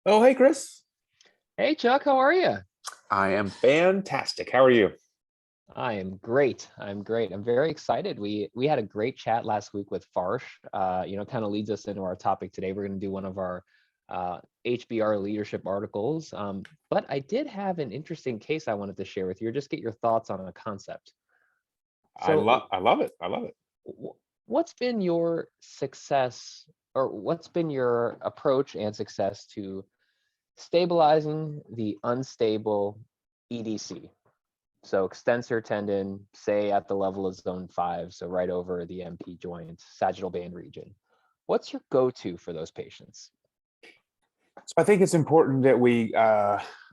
Oh, hey, Chris. Hey Chuck, how are you? I am fantastic. How are you? I am great. I'm great. I'm very excited. We had a great chat last week with Farsh. Kind of leads us into our topic today. We're going to do one of our HBR leadership articles. But I did have an interesting case I wanted to share with you, or just get your thoughts on a concept. So, I love it. I love it. what's been your success, or what's been your approach and success to stabilizing the unstable EDC? So extensor tendon, say at the level of zone 5, so right over the MP joint, sagittal band region. What's your go-to for those patients? So I think it's important that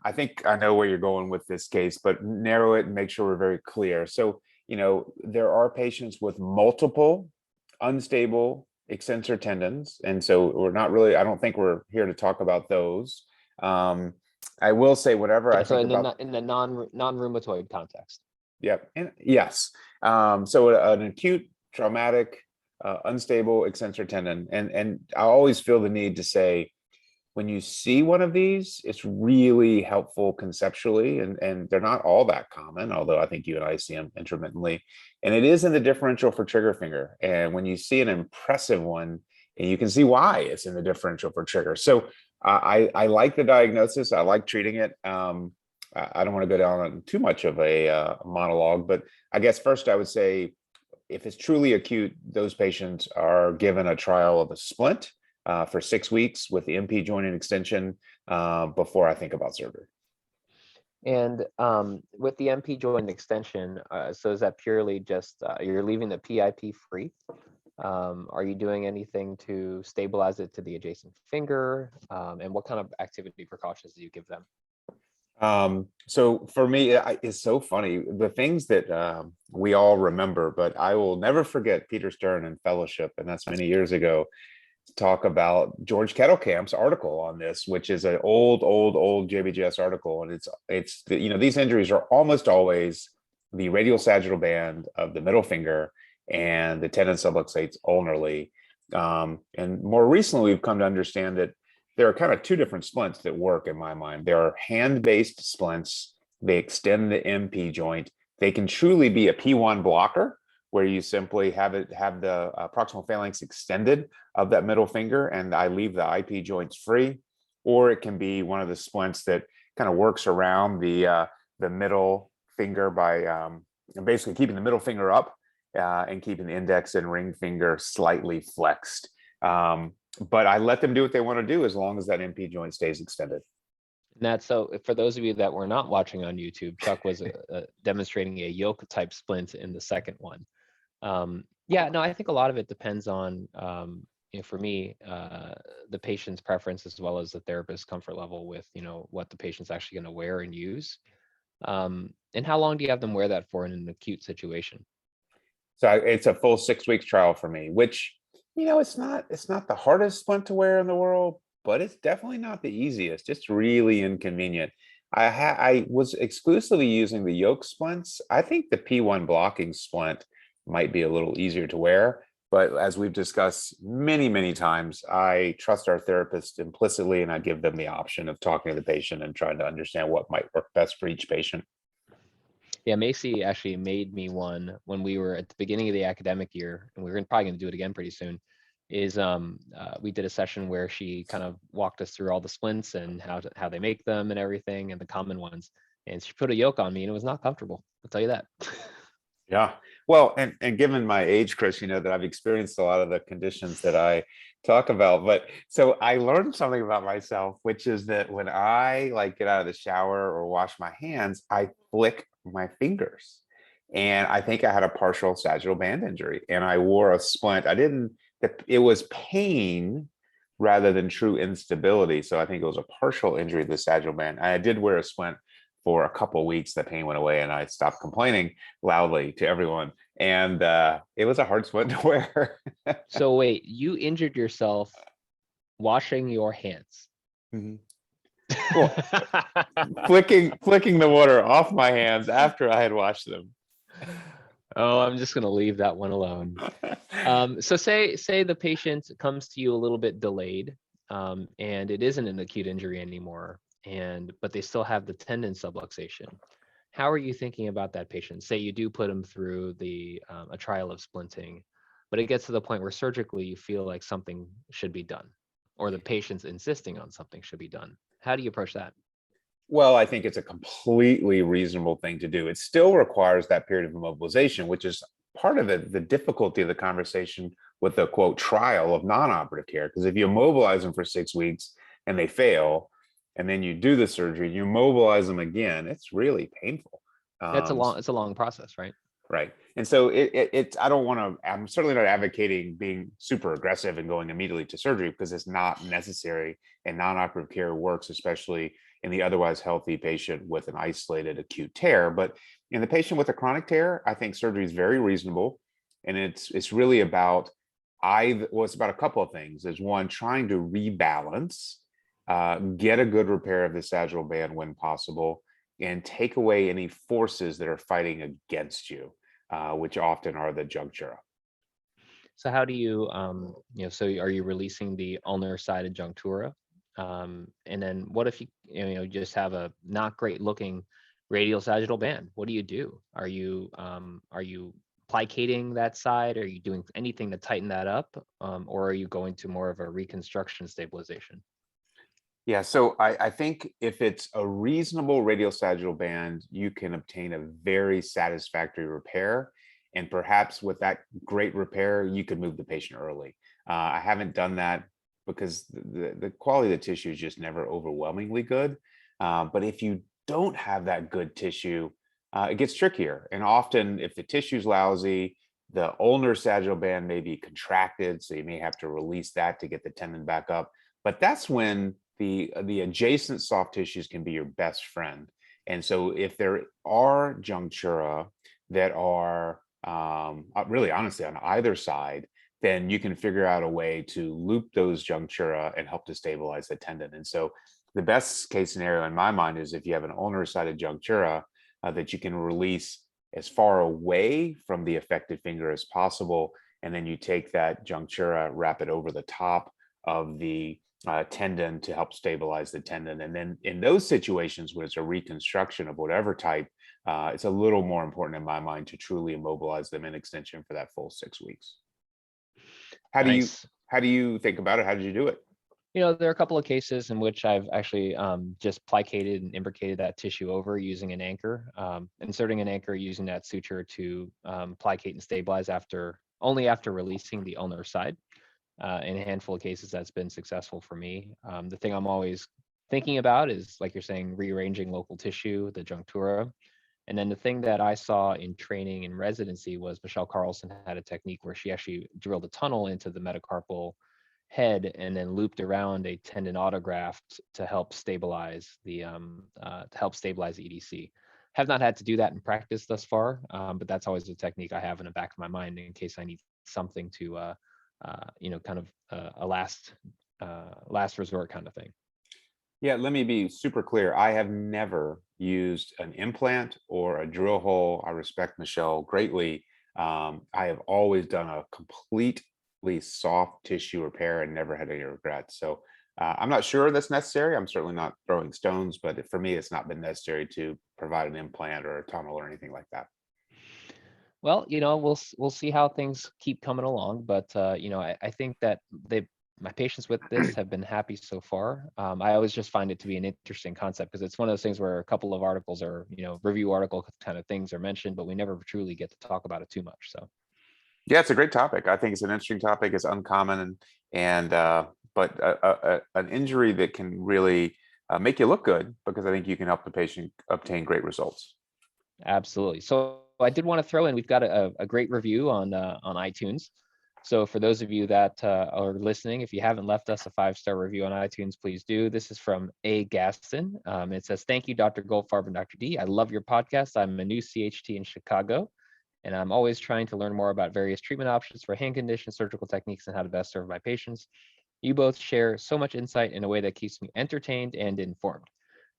I think I know where you're going with this case, but narrow it and make sure we're very clear. So, there are patients with multiple unstable extensor tendons. And so I don't think we're here to talk about those. I will say whatever I Yeah, so think about. in the non-rheumatoid context. Yep. And yes. An acute traumatic, unstable extensor tendon. And I always feel the need to say, when you see one of these, it's really helpful conceptually, and they're not all that common, although I think you and I see them intermittently. And it is in the differential for trigger finger. And when you see an impressive one, and you can see why it's in the differential for trigger. So I like the diagnosis. I like treating it. I don't want to go down on too much of a monologue, but I guess first I would say, if it's truly acute, those patients are given a trial of a splint for 6 weeks with the MP joint extension before I think about surgery. And with the MP joint extension, so is that purely just you're leaving the PIP free? Are you doing anything to stabilize it to the adjacent finger? And what kind of activity precautions do you give them? So for me, it's so funny. The things that we all remember, but I will never forget Peter Stern in Fellowship, and that's many years ago, talk about George Kettlecamp's article on this, which is an old JBJS article. And these injuries are almost always the radial sagittal band of the middle finger and the tendon subluxates ulnarly. And more recently, we've come to understand that there are kind of two different splints that work in my mind. There are hand-based splints. They extend the MP joint. They can truly be a P1 blocker, where you simply have the proximal phalanx extended of that middle finger, and I leave the IP joints free. Or it can be one of the splints that kind of works around the middle finger by basically keeping the middle finger up and keeping the index and ring finger slightly flexed. But I let them do what they want to do as long as that MP joint stays extended. And that's so for those of you that were not watching on YouTube, Chuck was demonstrating a yoke type splint in the second one. Yeah, no, I think a lot of it depends on, for me, the patient's preference as well as the therapist's comfort level with, what the patient's actually going to wear and use. And how long do you have them wear that for in an acute situation? So it's a full 6 weeks trial for me, which, it's not the hardest splint to wear in the world, but it's definitely not the easiest. It's really inconvenient. I was exclusively using the yoke splints. I think the P1 blocking splint might be a little easier to wear, but as we've discussed many times, I trust our therapists implicitly, and I give them the option of talking to the patient and trying to understand what might work best for each patient. Yeah, Macy actually made me one when we were at the beginning of the academic year, and we're probably going to do it again pretty soon. We did a session where she kind of walked us through all the splints and how they make them and everything and the common ones. And she put a yoke on me, and it was not comfortable. I'll tell you that. Yeah. Well, and given my age, Chris, that I've experienced a lot of the conditions that I talk about. But so I learned something about myself, which is that when I get out of the shower or wash my hands, I flick my fingers. And I think I had a partial sagittal band injury, and I wore a splint. It was pain rather than true instability. So I think it was a partial injury to the sagittal band. I did wear a splint for a couple of weeks. The pain went away and I stopped complaining loudly to everyone. And it was a hard splint to wear. So wait, you injured yourself washing your hands? Mhm. Well, flicking the water off my hands after I had washed them. Oh, I'm just gonna leave that one alone. So say the patient comes to you a little bit delayed. and it isn't an acute injury anymore, but they still have the tendon subluxation. How are you thinking about that patient? Say you do put them through a trial of splinting, but it gets to the point where surgically you feel like something should be done, or the patient's insisting on something should be done. How do you approach that? Well, I think it's a completely reasonable thing to do. It still requires that period of immobilization, which is part of the difficulty of the conversation with the quote trial of non-operative care. Because if you immobilize them for 6 weeks and they fail, and then you do the surgery, you immobilize them again, it's really painful. It's a long process, right? Right. And so it's, I don't want to, I'm certainly not advocating being super aggressive and going immediately to surgery, because it's not necessary, and non-operative care works, especially in the otherwise healthy patient with an isolated acute tear. But in the patient with a chronic tear, I think surgery is very reasonable. And it's really about, it's about a couple of things. Is one, trying to rebalance, get a good repair of the sagittal band when possible, and take away any forces that are fighting against you, which often are the junctura. So how do you, so are you releasing the ulnar sided junctura? And then what if you just have a not great looking radial sagittal band? What do you do? Are you plicating that side? Are you doing anything to tighten that up? Or are you going to more of a reconstruction stabilization? Yeah, so I think if it's a reasonable radial sagittal band, you can obtain a very satisfactory repair. And perhaps with that great repair, you could move the patient early. I haven't done that because the quality of the tissue is just never overwhelmingly good. But if you don't have that good tissue, it gets trickier. And often, if the tissue's lousy, the ulnar sagittal band may be contracted, so you may have to release that to get the tendon back up. But that's when the adjacent soft tissues can be your best friend. And so if there are junctura that are really honestly on either side, then you can figure out a way to loop those junctura and help to stabilize the tendon. And so the best case scenario in my mind is if you have an ulnar sided junctura, that you can release as far away from the affected finger as possible. And then you take that junctura, wrap it over the top of the tendon to help stabilize the tendon. And then in those situations where it's a reconstruction of whatever type, it's a little more important in my mind to truly immobilize them in extension for that full 6 weeks. How do you Nice. how do you think about it? How did you do it? There are a couple of cases in which I've actually just plicated and imbricated that tissue over using an anchor, inserting an anchor, using that suture to plicate and stabilize only after releasing the ulnar side. In a handful of cases, that's been successful for me. The thing I'm always thinking about is, like you're saying, rearranging local tissue, the junctura. And then the thing that I saw in training and residency was Michelle Carlson had a technique where she actually drilled a tunnel into the metacarpal head and then looped around a tendon autograft to help stabilize the EDC. Have not had to do that in practice thus far, but that's always a technique I have in the back of my mind in case I need something to kind of a last resort kind of thing. Yeah, let me be super clear. I have never used an implant or a drill hole. I respect Michelle greatly. I have always done a completely soft tissue repair and never had any regrets. So I'm not sure that's necessary. I'm certainly not throwing stones, but for me, it's not been necessary to provide an implant or a tunnel or anything like that. Well, we'll see how things keep coming along, but I think that my patients with this have been happy so far. I always just find it to be an interesting concept because it's one of those things where a couple of articles or review article kind of things are mentioned, but we never truly get to talk about it too much. So Yeah, it's a great topic. I think it's an interesting topic. It's uncommon, but an injury that can really make you look good, because I think you can help the patient obtain great results. absolutely. So I did want to throw in, we've got a great review on iTunes. So for those of you that are listening, if you haven't left us a 5-star review on iTunes, please do. This is from A. Gaston. It says, "Thank you, Dr. Goldfarb and Dr. D. I love your podcast. I'm a new CHT in Chicago, and I'm always trying to learn more about various treatment options for hand conditions, surgical techniques, and how to best serve my patients. You both share so much insight in a way that keeps me entertained and informed.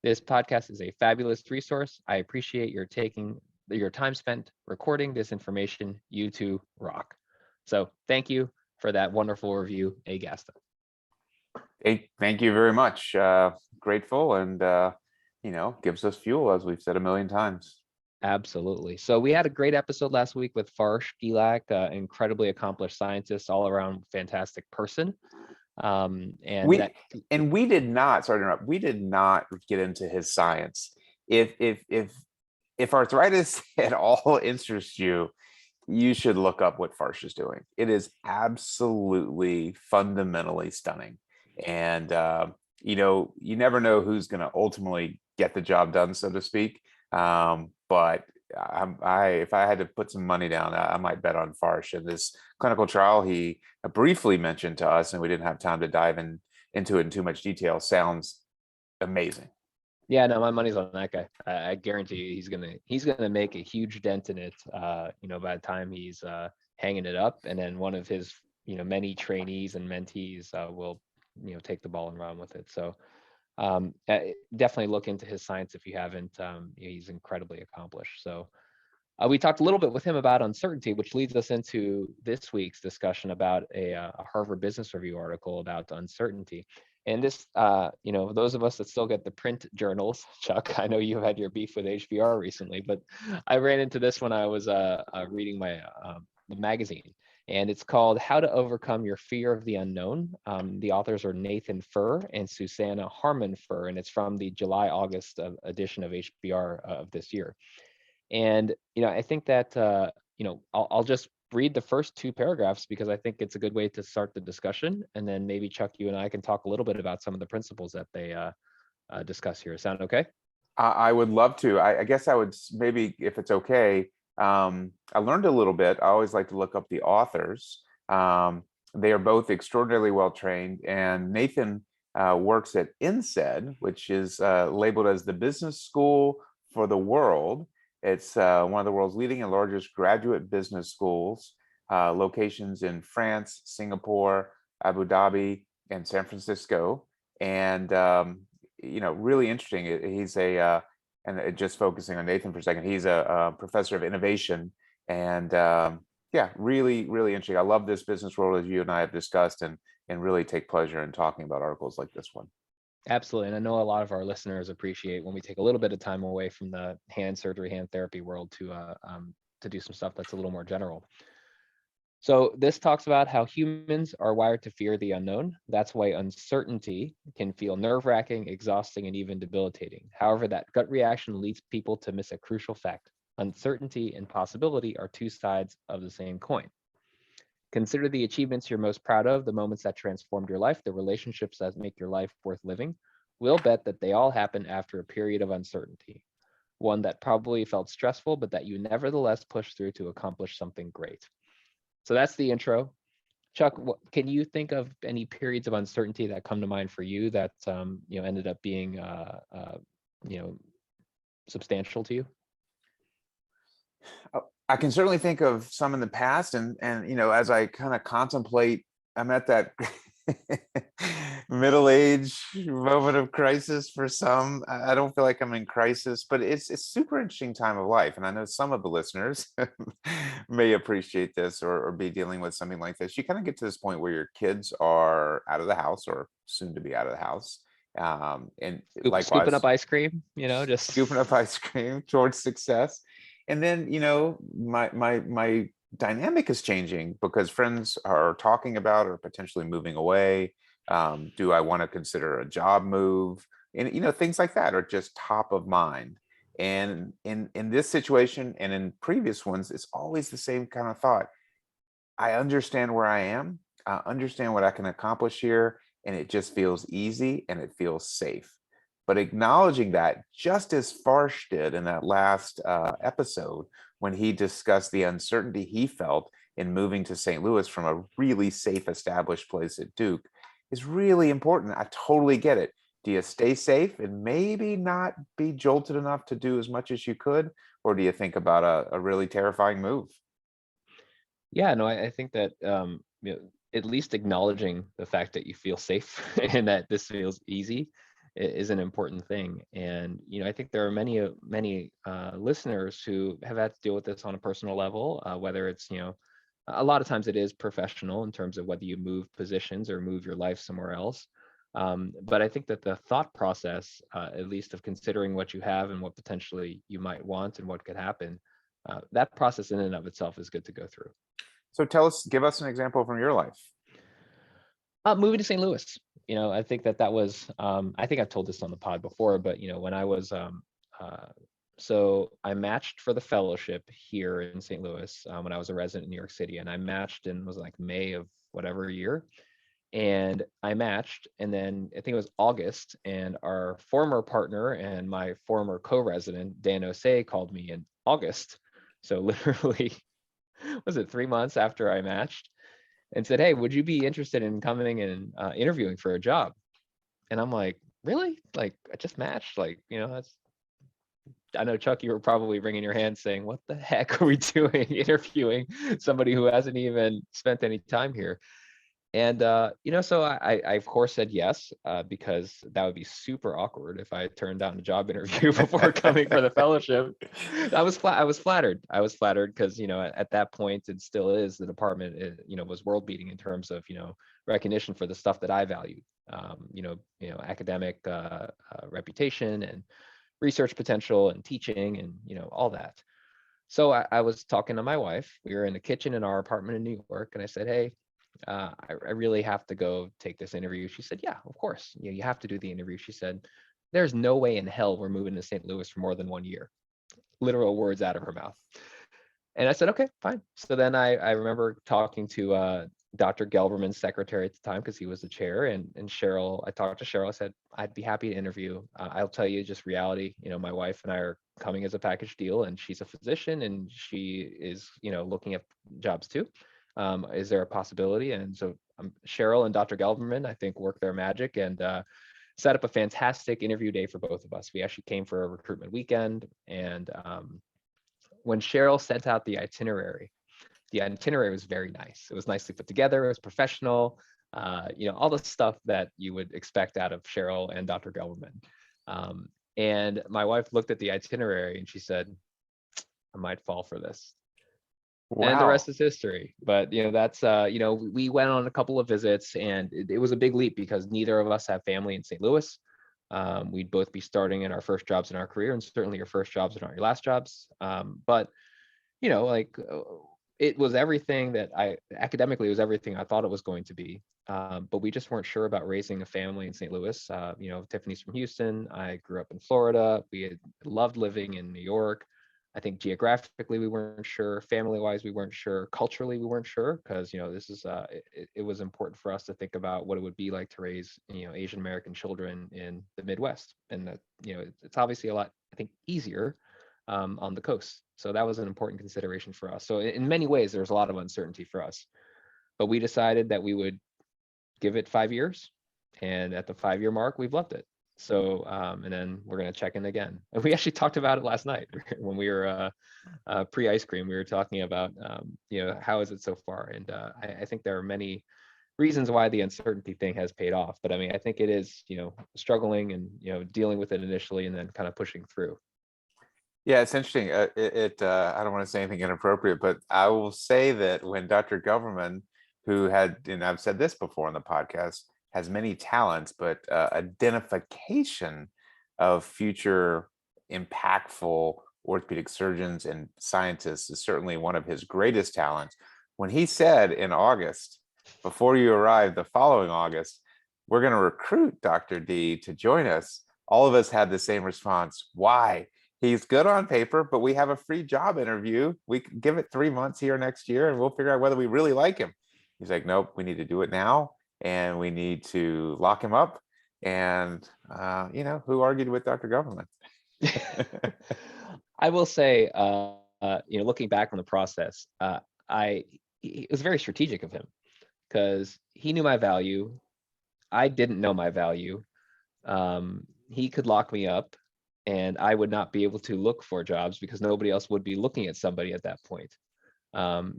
This podcast is a fabulous resource. I appreciate your taking your time spent recording this information. You two rock." So thank you for that wonderful review, A. Gaston. Hey, thank you very much. Grateful and gives us fuel, as we've said a million times. Absolutely. So we had a great episode last week with Furr, incredibly accomplished scientist, all around fantastic person. And We that, and we did not, sorry to interrupt, we did not get into his science. If arthritis at all interests you, you should look up what Farsh is doing. It is absolutely fundamentally stunning. And you never know who's going to ultimately get the job done, so to speak. But if I had to put some money down, I might bet on Farsh. In this clinical trial he briefly mentioned to us, and we didn't have time to dive into it in too much detail, sounds amazing. yeah, no, my money's on that guy. I guarantee you he's gonna make a huge dent in it, by the time he's hanging it up. And then one of his, many trainees and mentees will, take the ball and run with it. So definitely look into his science if you haven't. He's incredibly accomplished. So we talked a little bit with him about uncertainty, which leads us into this week's discussion about a Harvard Business Review article about uncertainty. And this, those of us that still get the print journals, Chuck, I know you had your beef with HBR recently, but I ran into this when I was reading my the magazine, and it's called "How to Overcome Your Fear of the Unknown." The authors are Nathan Furr and Susannah Harmon Furr, and it's from the July-August edition of HBR of this year. And I think that I'll just read the first two paragraphs because I think it's a good way to start the discussion, and then maybe Chuck, you and I can talk a little bit about some of the principles that they discuss here. Sound okay? I would love to. I guess I would maybe, if it's okay. I learned a little bit. I always like to look up the authors. They are both extraordinarily well trained, and Nathan works at INSEAD, which is labeled as the business school for the world. It's one of the world's leading and largest graduate business schools, locations in France, Singapore, Abu Dhabi, and San Francisco. And really interesting. He's just focusing on Nathan for a second. He's a professor of innovation, and yeah, really, really interesting. I love this business world, as you and I have discussed, and really take pleasure in talking about articles like this one. Absolutely. And I know a lot of our listeners appreciate when we take a little bit of time away from the hand surgery, hand therapy world to do some stuff that's a little more general. So this talks about how humans are wired to fear the unknown. That's why uncertainty can feel nerve-wracking, exhausting, and even debilitating. However, that gut reaction leads people to miss a crucial fact. Uncertainty and possibility are two sides of the same coin. Consider the achievements you're most proud of, the moments that transformed your life, the relationships that make your life worth living. We'll bet that they all happen after a period of uncertainty, one that probably felt stressful, but that you nevertheless pushed through to accomplish something great. So that's the intro. Chuck, can you think of any periods of uncertainty that come to mind for you that ended up being you know substantial to you? I can certainly think of some in the past, and as I kind of contemplate, I'm at that middle age moment of crisis for some. I don't feel like I'm in crisis, but it's a super interesting time of life, and I know some of the listeners may appreciate this, or be dealing with something like this. You kind of get to this point where your kids are out of the house, or soon to be out of the house, and Scooping up likewise ice cream, just scooping up ice cream towards success. And then my dynamic is changing because friends are talking about or potentially moving away. Do I want to consider a job move? And things like that are just top of mind. And in this situation and in previous ones, it's always the same kind of thought. I understand where I am. I understand what I can accomplish here, and it just feels easy and it feels safe. But acknowledging that, just as Farsh did in that last episode, when he discussed the uncertainty he felt in moving to St. Louis from a really safe, established place at Duke, is really important. I totally get it. Do you stay safe and maybe not be jolted enough to do as much as you could? Or do you think about a really terrifying move? Yeah, no, I think that at least acknowledging the fact that you feel safe and that this feels easy is an important thing. And I think there are many listeners who have had to deal with this on a personal level, whether it's a lot of times it is professional in terms of whether you move positions or move your life somewhere else. But I think that the thought process, at least of considering what you have and what potentially you might want and what could happen, that process in and of itself is good to go through. So give us an example from your life. Moving to St. Louis, I think that was, I think I've told this on the pod before, but when I was, so I matched for the fellowship here in St. Louis when I was a resident in New York City, and I matched in was like May of whatever year, and I matched, and then I think it was August, and our former partner and my former co-resident Dan Osei called me in August, so literally, was it 3 months after I matched, and said, "Hey, would you be interested in coming and interviewing for a job?" And I'm like, "Really? Like, I just matched? Like, that's." I know, Chuck, you were probably wringing your hands saying, "What the heck are we doing interviewing somebody who hasn't even spent any time here?" And so I of course said yes, because that would be super awkward if I turned down a job interview before coming for the fellowship. I was flattered. I was flattered because at that point, it still is, the department was world beating in terms of recognition for the stuff that I valued. Academic reputation and research potential and teaching and all that. So I was talking to my wife. We were in the kitchen in our apartment in New York, and I said, "Hey, I really have to go take this interview." She said, "Yeah, of course. You have to do the interview." She said, "There's no way in hell we're moving to St. Louis for more than 1 year." Literal words out of her mouth. And I said, "Okay, fine." So then I remember talking to Dr. Gelberman's secretary at the time, because he was the chair, and Cheryl. I talked to Cheryl. I said, "I'd be happy to interview. I'll tell you just reality. My wife and I are coming as a package deal, and she's a physician, and she is looking at jobs too. Is there a possibility?" And so Cheryl and Dr. Gelberman, I think, worked their magic and set up a fantastic interview day for both of us. We actually came for a recruitment weekend, and when Cheryl sent out the itinerary was very nice. It was nicely put together. It was professional. All the stuff that you would expect out of Cheryl and Dr. Gelberman. And my wife looked at the itinerary and she said, "I might fall for this." And the Wow. rest is history. But that's we went on a couple of visits, and it was a big leap because neither of us have family in St. Louis. We'd both be starting in our first jobs in our career, and certainly your first jobs are not your last jobs. But it was everything that academically, it was everything I thought it was going to be. But we just weren't sure about raising a family in St. Louis. Tiffany's from Houston. I grew up in Florida. We had loved living in New York. I think geographically we weren't sure. Family-wise, we weren't sure. Culturally, we weren't sure, because this is it was important for us to think about what it would be like to raise Asian American children in the Midwest, and that it's obviously a lot, I think, easier on the coast. So that was an important consideration for us. So in many ways, there was a lot of uncertainty for us, but we decided that we would give it 5 years, and at the 5-year mark, we've loved it. So and then we're going to check in again. And we actually talked about it last night when we were pre-ice cream. We were talking about how is it so far, and I think there are many reasons why the uncertainty thing has paid off. But I mean, I think it is struggling and dealing with it initially, and then kind of pushing through. Yeah, it's interesting. I don't want to say anything inappropriate, but I will say that when Dr. Governman, who had, and I've said this before on the podcast, has many talents, but identification of future impactful orthopedic surgeons and scientists is certainly one of his greatest talents. When he said in August, before you arrived the following August, "We're going to recruit Dr. D to join us," all of us had the same response. Why? He's good on paper, but we have a free job interview. We can give it 3 months here next year, and we'll figure out whether we really like him. He's like, "Nope, we need to do it now, and we need to lock him up." And who argued with Dr. Government? I will say, looking back on the process, it was very strategic of him, because he knew my value. I didn't know my value. He could lock me up, and I would not be able to look for jobs because nobody else would be looking at somebody at that point.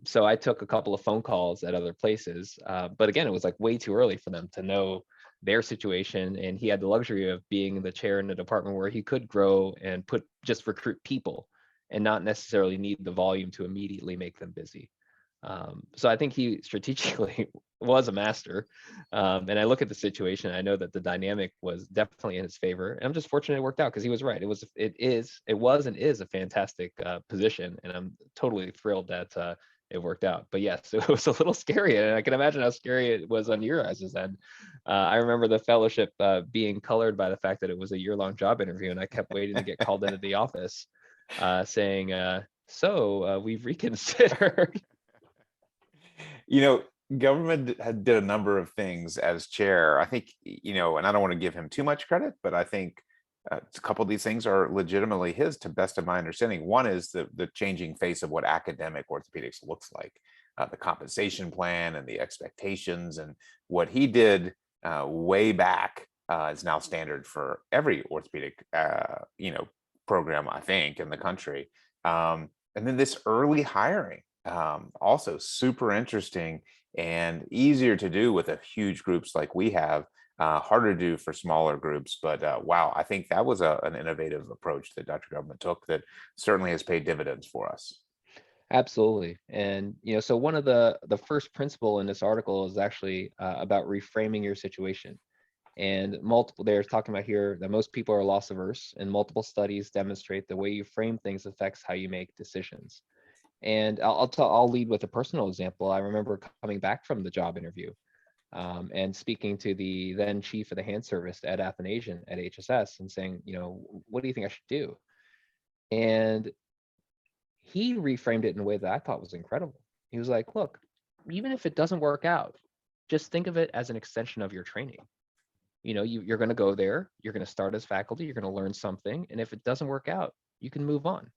So I took a couple of phone calls at other places, but again, it was like way too early for them to know their situation, and he had the luxury of being the chair in a department where he could grow and just recruit people and not necessarily need the volume to immediately make them busy. So I think he strategically was a master. And I look at the situation, I know that the dynamic was definitely in his favor. And I'm just fortunate it worked out because he was right. It was and is a fantastic position. And I'm totally thrilled that it worked out. But yes, it was a little scary. And I can imagine how scary it was on your guys' end. I remember the fellowship being colored by the fact that it was a year-long job interview. And I kept waiting to get called into the office saying, we've reconsidered. You know, government did a number of things as chair. I think, and I don't want to give him too much credit, but I think a couple of these things are legitimately his, to best of my understanding. One is the changing face of what academic orthopedics looks like, the compensation plan and the expectations, and what he did way back is now standard for every orthopedic, program, I think, in the country. And then this early hiring, also super interesting and easier to do with a huge groups like we have, harder to do for smaller groups. But wow, I think that was an innovative approach that Dr. Government took that certainly has paid dividends for us. Absolutely. And so one of the first principle in this article is actually about reframing your situation. And they're talking about here that most people are loss averse, and multiple studies demonstrate the way you frame things affects how you make decisions. And I'll lead with a personal example. I remember coming back from the job interview and speaking to the then chief of the hand service at Athanasian at HSS and saying, what do you think I should do? And he reframed it in a way that I thought was incredible. He was like, look, even if it doesn't work out, just think of it as an extension of your training. You're going to go there, you're going to start as faculty, you're going to learn something. And if it doesn't work out, you can move on.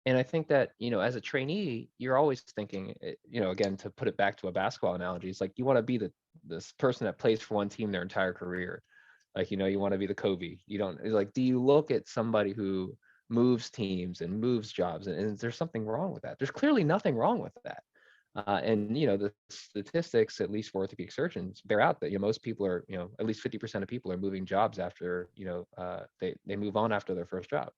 And I think that, as a trainee, you're always thinking, again, to put it back to a basketball analogy, it's like you want to be this person that plays for one team their entire career. Like, you want to be the Kobe. You don't, it's like, do you look at somebody who moves teams and moves jobs, and is there something wrong with that? There's clearly nothing wrong with that. And the statistics, at least for orthopedic surgeons, bear out that most people are, at least 50% of people are moving jobs after, they move on after their first job.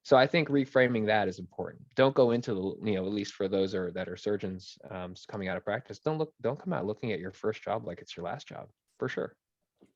So I think reframing that is important. Don't go into the, at least for those that are surgeons coming out of practice, don't come out looking at your first job like it's your last job, for sure.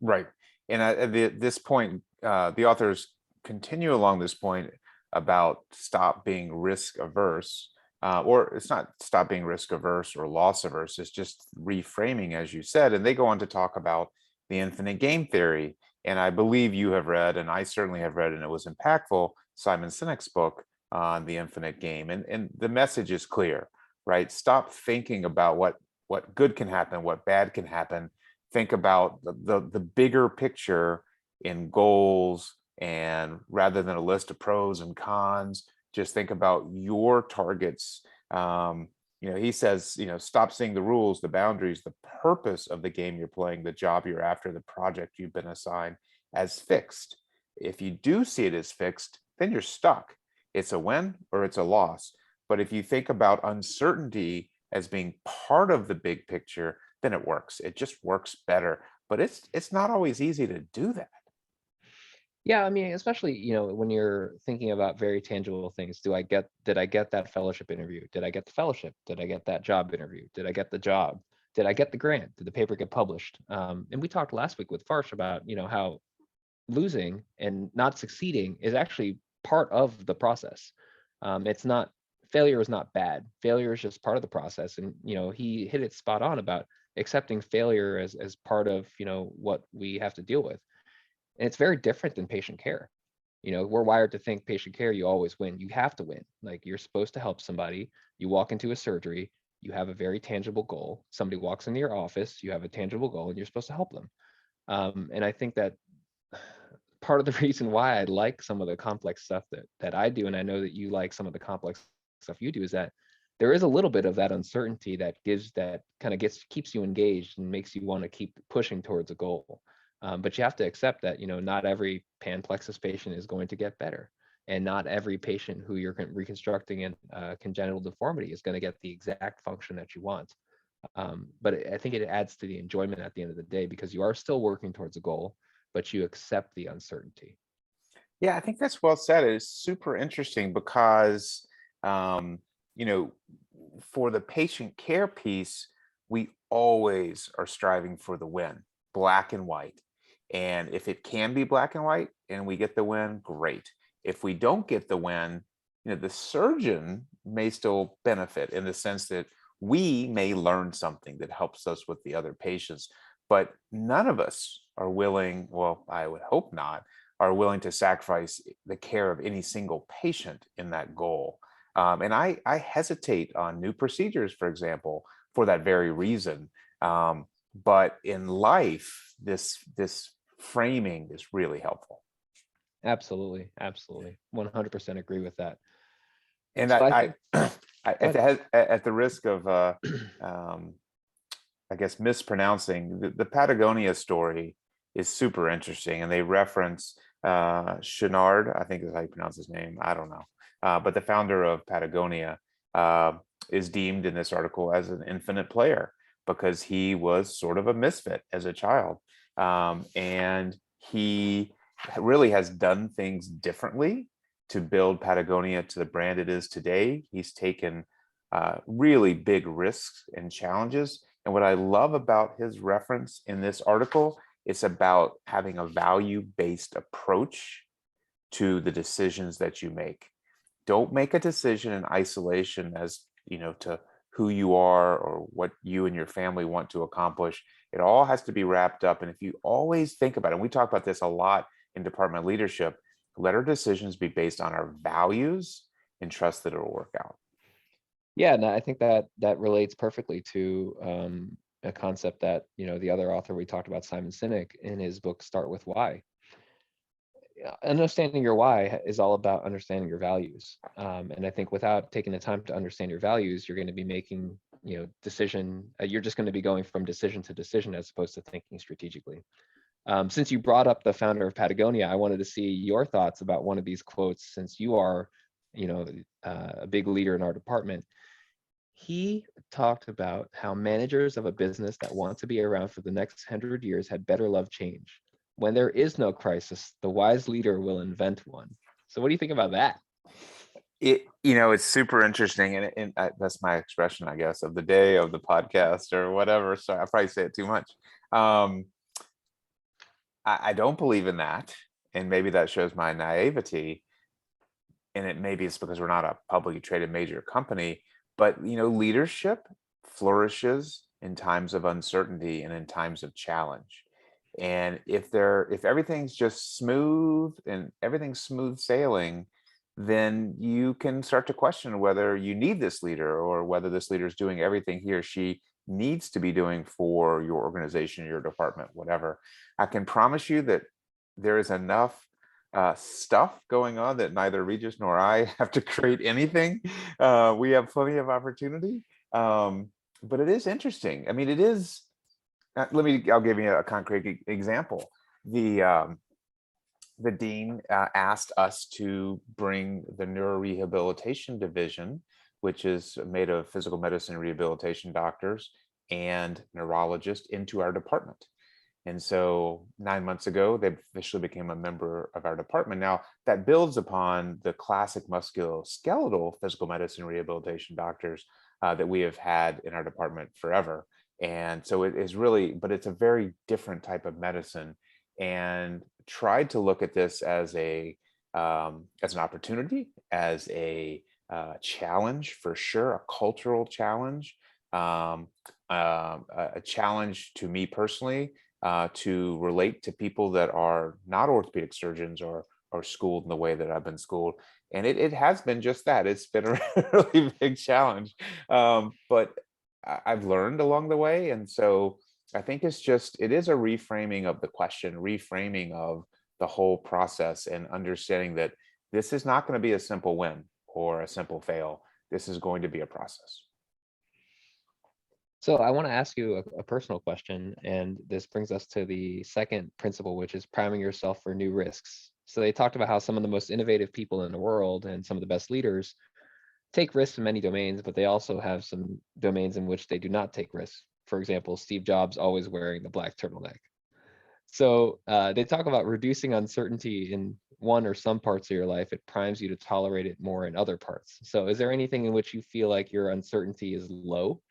Right. And at this point, the authors continue along this point about stop being risk averse, or it's not stop being risk averse or loss averse, it's just reframing, as you said. And they go on to talk about the infinite game theory. And I believe you have read, and I certainly have read, and it was impactful, Simon Sinek's book on the infinite game. And the message is clear, right? Stop thinking about what good can happen, what bad can happen. Think about the bigger picture in goals, and rather than a list of pros and cons, just think about your targets. He says, stop seeing the rules, the boundaries, the purpose of the game you're playing, the job you're after, the project you've been assigned as fixed. If you do see it as fixed, then you're stuck. It's a win or it's a loss. But if you think about uncertainty as being part of the big picture, then it works. It just works better. But it's not always easy to do that. Yeah, I mean, especially, when you're thinking about very tangible things. Did I get that fellowship interview? Did I get the fellowship? Did I get that job interview? Did I get the job? Did I get the grant? Did the paper get published? And we talked last week with Farsh about, how losing and not succeeding is actually part of the process. It's not, failure is not bad. Failure is just part of the process. And, he hit it spot on about accepting failure as part of, what we have to deal with. And it's very different than patient care. We're wired to think patient care, you always win. You have to win. Like, you're supposed to help somebody. You walk into a surgery, you have a very tangible goal. Somebody walks into your office, you have a tangible goal, and you're supposed to help them. And I think that part of the reason why I like some of the complex stuff that I do, and I know that you like some of the complex stuff you do, is that there is a little bit of that uncertainty that keeps you engaged and makes you want to keep pushing towards a goal. But you have to accept that, not every panplexus patient is going to get better. And not every patient who you're reconstructing in congenital deformity is going to get the exact function that you want. But I think it adds to the enjoyment at the end of the day, because you are still working towards a goal, but you accept the uncertainty. Yeah, I think that's well said. It's super interesting because you know, for the patient care piece, we always are striving for the win, black and white. And if it can be black and white and we get the win, great. If we don't get the win, the surgeon may still benefit in the sense that we may learn something that helps us with the other patients, but none of us are willing, well, I would hope not, are willing to sacrifice the care of any single patient in that goal. And I hesitate on new procedures, for example, for that very reason. But in life, this framing is really helpful. Absolutely, absolutely, 100% agree with that. And So I I, think, at the risk of, I guess, mispronouncing the Patagonia story is super interesting, and they reference Chenard, I think is how you pronounce his name. I don't know, but the founder of Patagonia is deemed in this article as an infinite player because he was sort of a misfit as a child, and he really has done things differently to build Patagonia to the brand it is today. He's taken really big risks and challenges. And what I love about his reference in this article, it's about having a value-based approach to the decisions that you make. Don't make a decision in isolation as, to who you are or what you and your family want to accomplish. It all has to be wrapped up. And if you always think about it, and we talk about this a lot in department leadership, let our decisions be based on our values and trust that it'll work out. yeah, no, I think that relates perfectly to a concept that, the other author we talked about, Simon Sinek, in his book Start With Why. Understanding your why is all about understanding your values. And I think without taking the time to understand your values, you're going to be making, you're just going to be going from decision to decision as opposed to thinking strategically. Since you brought up the founder of Patagonia, I wanted to see your thoughts about one of these quotes, since you are, a big leader in our department. He talked about how managers of a business that want to be around for the next 100 years had better love change. When there is no crisis, the wise leader will invent one. So what do you think about that? It's super interesting, and that's my expression, I guess, of the day, of the podcast, or whatever. So I probably say it too much. I don't believe in that, and maybe that shows my naivety. And maybe it's because we're not a publicly traded major company, but leadership flourishes in times of uncertainty and in times of challenge. And if everything's just smooth and everything's smooth sailing, then you can start to question whether you need this leader or whether this leader is doing everything he or she needs to be doing for your organization, your department, whatever. I can promise you that there is enough stuff going on that neither Regis nor I have to create anything. We have plenty of opportunity. But it is interesting. I mean, it is. I'll give you a concrete example. The dean asked us to bring the neurorehabilitation division, which is made of physical medicine rehabilitation doctors and neurologists, into our department. And so 9 months ago, they officially became a member of our department. Now, that builds upon the classic musculoskeletal physical medicine rehabilitation doctors that we have had in our department forever. And so it is really, but it's a very different type of medicine, and tried to look at this as an opportunity, as a challenge for sure, a cultural challenge, a challenge to me personally, to relate to people that are not orthopedic surgeons or schooled in the way that I've been schooled. And it has been just that. It's been a really big challenge. But I've learned along the way. And so I think it is a reframing of the question, reframing of the whole process, and understanding that this is not going to be a simple win or a simple fail. This is going to be a process. So I want to ask you a personal question, and this brings us to the second principle, which is priming yourself for new risks. So they talked about how some of the most innovative people in the world and some of the best leaders take risks in many domains, but they also have some domains in which they do not take risks. For example, Steve Jobs always wearing the black turtleneck. So they talk about reducing uncertainty in one or some parts of your life, it primes you to tolerate it more in other parts. So is there anything in which you feel like your uncertainty is low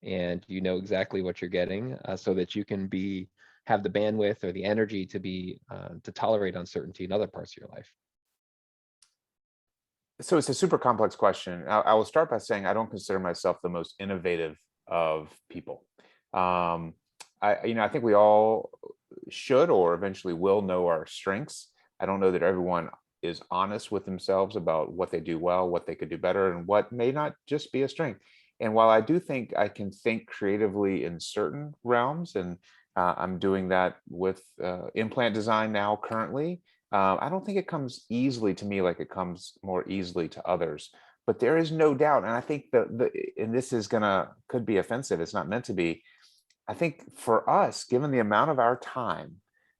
and you know exactly what you're getting, so that you can have the bandwidth or the energy to tolerate uncertainty in other parts of your life? So it's a super complex question. I will start by saying I don't consider myself the most innovative of people. Um, I think we all should or eventually will know our strengths. I don't know that everyone is honest with themselves about what they do well, what they could do better, and what may not just be a strength. And while I do think I can think creatively in certain realms, and I'm doing that with implant design now currently, I don't think it comes easily to me like it comes more easily to others. But there is no doubt, and I think and this is could be offensive. It's not meant to be. I think for us, given the amount of our time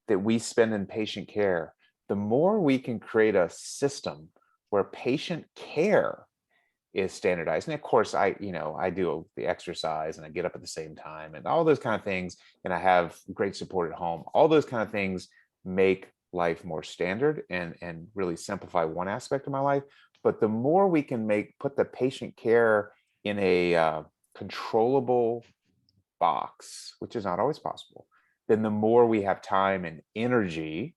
that we spend in patient care, the more we can create a system where patient care is standardized. And of course, I do the exercise and I get up at the same time and all those kind of things. And I have great support at home. All those kind of things make life more standard and really simplify one aspect of my life. But the more we can put the patient care in a controllable box, which is not always possible, then the more we have time and energy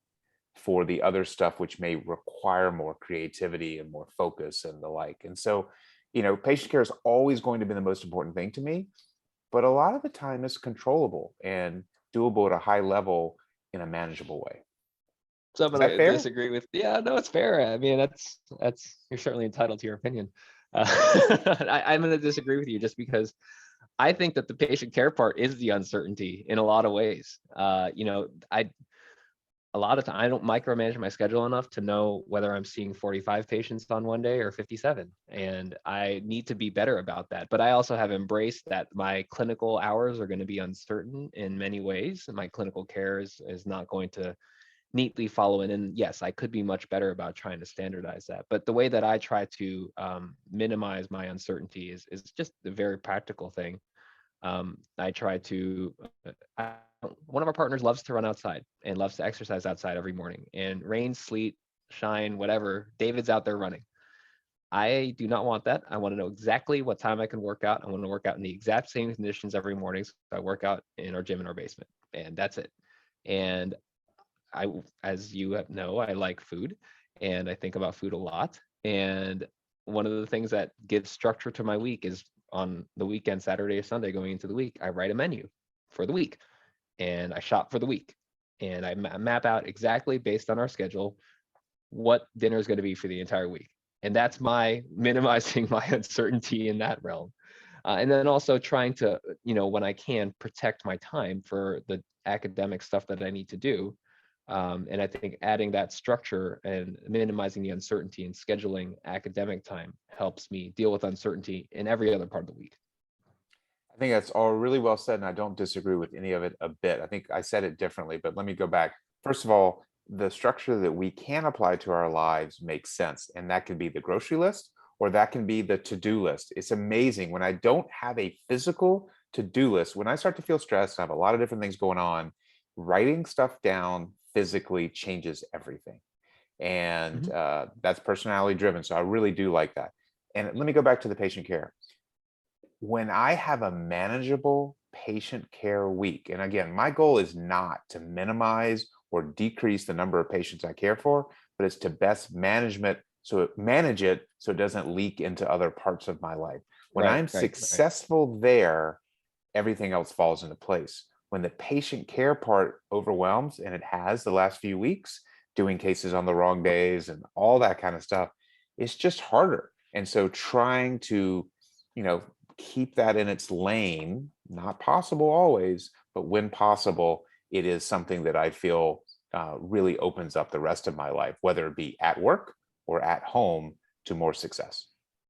for the other stuff, which may require more creativity and more focus and the like. And so, patient care is always going to be the most important thing to me, but a lot of the time it's controllable and doable at a high level in a manageable way. So I'm Is that gonna fair? disagree with. Yeah, no, it's fair. I mean, that's you're certainly entitled to your opinion. I'm gonna disagree with you just because I think that the patient care part is the uncertainty in a lot of ways. A lot of time I don't micromanage my schedule enough to know whether I'm seeing 45 patients on one day or 57. And I need to be better about that. But I also have embraced that my clinical hours are going to be uncertain in many ways. And my clinical care is not going to neatly follow it. And yes, I could be much better about trying to standardize that. But the way that I try to minimize my uncertainty is just a very practical thing. I try to, one of our partners loves to run outside and loves to exercise outside every morning, and rain, sleet, shine, whatever, David's out there running. I do not want that. I want to know exactly what time I can work out. I want to work out in the exact same conditions every morning. So I work out in our gym in our basement, and that's it. And as you know, I like food and I think about food a lot. And one of the things that gives structure to my week is on the weekend, Saturday or Sunday going into the week, I write a menu for the week and I shop for the week. And I map out exactly based on our schedule what dinner is going to be for the entire week. And that's my minimizing my uncertainty in that realm. And then also trying to, when I can, protect my time for the academic stuff that I need to do. And I think adding that structure and minimizing the uncertainty and scheduling academic time helps me deal with uncertainty in every other part of the week. I think that's all really well said, and I don't disagree with any of it a bit. I think I said it differently, but let me go back. First of all, the structure that we can apply to our lives makes sense, and that can be the grocery list or that can be the to-do list. It's amazing when I don't have a physical to-do list, when I start to feel stressed, I have a lot of different things going on, writing stuff down physically changes everything. And that's personality driven. So I really do like that. And let me go back to the patient care. When I have a manageable patient care week, and again, my goal is not to minimize or decrease the number of patients I care for, but it's to best manage it so it doesn't leak into other parts of my life. When I'm Right. successful there, everything else falls into place. When the patient care part overwhelms, and it has the last few weeks, doing cases on the wrong days and all that kind of stuff, it's just harder. And so trying to, keep that in its lane, not possible always, but when possible, it is something that I feel really opens up the rest of my life, whether it be at work or at home, to more success.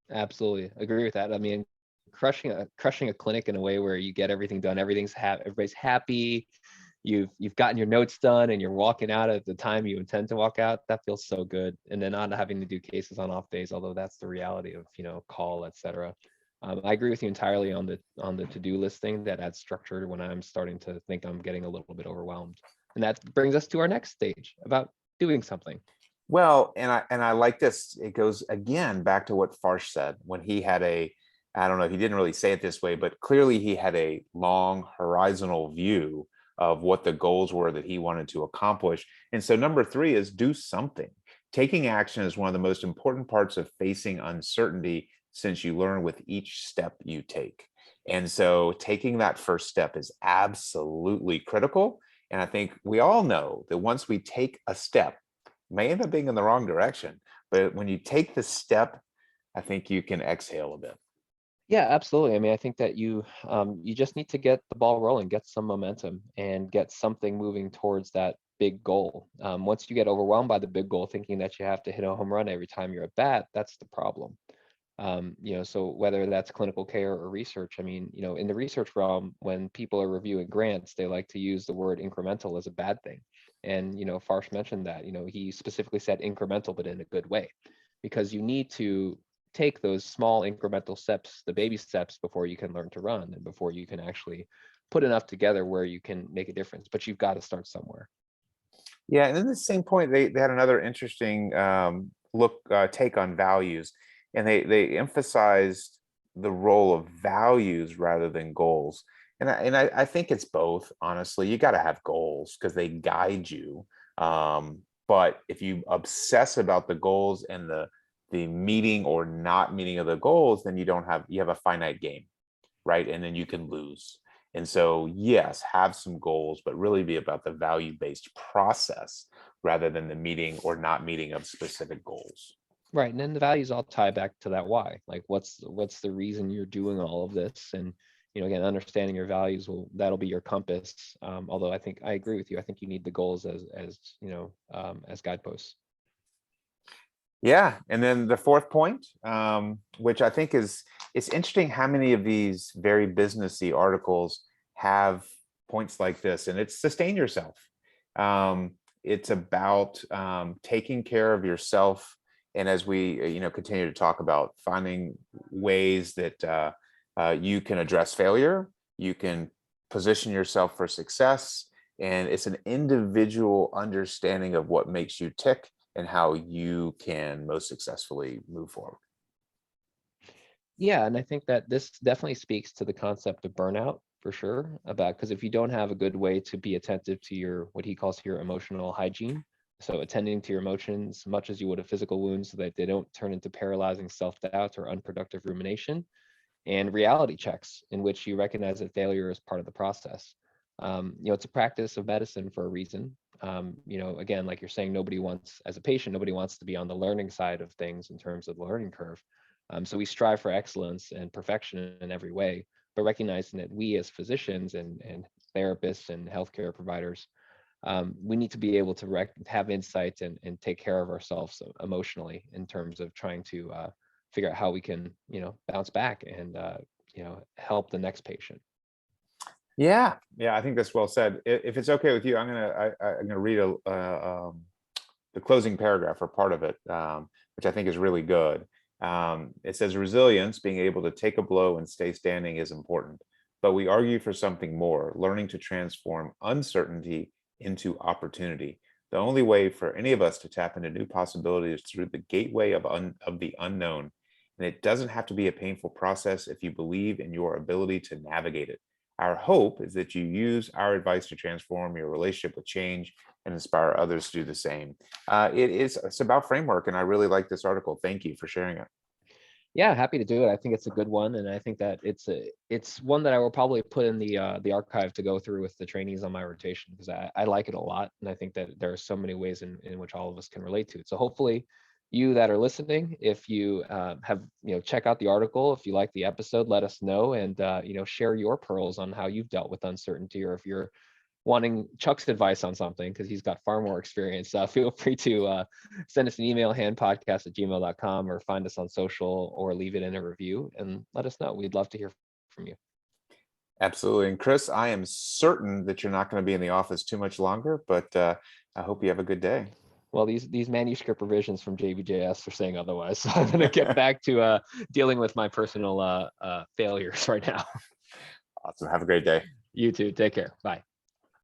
Absolutely agree with that. I mean, crushing a clinic in a way where you get everything done, everybody's happy, you've gotten your notes done and you're walking out at the time you intend to walk out, that feels so good. And then not having to do cases on off days, although that's the reality of call, etc. I agree with you entirely on the to-do list thing. That adds structure when I'm starting to think I'm getting a little bit overwhelmed. And that brings us to our next stage about doing something. Well, and I like this. It goes again back to what Farsh said when he had I don't know, he didn't really say it this way, but clearly he had a long horizontal view of what the goals were that he wanted to accomplish. And so number three is do something. Taking action is one of the most important parts of facing uncertainty, since you learn with each step you take. And so taking that first step is absolutely critical. And I think we all know that once we take a step, may end up being in the wrong direction, but when you take the step, I think you can exhale a bit. Yeah, absolutely. I mean, I think that you just need to get the ball rolling, get some momentum, and get something moving towards that big goal. Once you get overwhelmed by the big goal, thinking that you have to hit a home run every time you're at bat, that's the problem. So whether that's clinical care or research, I mean, in the research realm, when people are reviewing grants, they like to use the word incremental as a bad thing. And, Farsh mentioned that, he specifically said incremental, but in a good way, because you need to take those small incremental steps, the baby steps, before you can learn to run and before you can actually put enough together where you can make a difference. But you've got to start somewhere. Yeah, and then the same point, they had another interesting take on values, and they emphasized the role of values rather than goals. And I think it's both. Honestly, you got to have goals because they guide you. But if you obsess about the goals and the meeting or not meeting of the goals, then you have a finite game, right? And then you can lose. And so, yes, have some goals, but really be about the value-based process rather than the meeting or not meeting of specific goals. Right. And then the values all tie back to that why. Like what's the reason you're doing all of this? And again, understanding your values that'll be your compass. Although I think I agree with you. I think you need the goals as guideposts. Yeah, and then the fourth point, which I think it's interesting how many of these very businessy articles have points like this, and it's sustain yourself. It's about taking care of yourself, and as we continue to talk about finding ways that you can address failure, you can position yourself for success, and it's an individual understanding of what makes you tick and how you can most successfully move forward. Yeah, and I think that this definitely speaks to the concept of burnout for sure, because if you don't have a good way to be attentive to your what he calls your emotional hygiene, so attending to your emotions much as you would a physical wound so that they don't turn into paralyzing self-doubt or unproductive rumination, and reality checks in which you recognize that failure is part of the process. It's a practice of medicine for a reason. Again, like you're saying, as a patient, nobody wants to be on the learning side of things in terms of the learning curve. So we strive for excellence and perfection in every way, but recognizing that we as physicians and therapists and healthcare providers, we need to be able to have insight and take care of ourselves emotionally in terms of trying to figure out how we can, bounce back and, help the next patient. Yeah, I think that's well said. If it's okay with you, I'm gonna read the closing paragraph or part of it, which I think is really good. It says, resilience, being able to take a blow and stay standing, is important, but we argue for something more: learning to transform uncertainty into opportunity. The only way for any of us to tap into new possibilities is through the gateway of the unknown, and it doesn't have to be a painful process if you believe in your ability to navigate it. Our hope is that you use our advice to transform your relationship with change and inspire others to do the same. It's about framework, and I really like this article. Thank you for sharing it. Yeah, happy to do it. I think it's a good one, and I think that it's one that I will probably put in the archive to go through with the trainees on my rotation, because I like it a lot, and I think that there are so many ways in which all of us can relate to it. So hopefully, you that are listening, if you have check out the article, if you like the episode, let us know, and share your pearls on how you've dealt with uncertainty, or if you're wanting Chuck's advice on something, because he's got far more experience, feel free to send us an email, handpodcast@gmail.com, or find us on social, or leave it in a review and let us know. We'd love to hear from you. Absolutely. And Chris, I am certain that you're not going to be in the office too much longer, but I hope you have a good day. Well, these manuscript revisions from JBJS are saying otherwise, so I'm going to get back to dealing with my personal failures right now. Awesome. Have a great day. You too. Take care. Bye.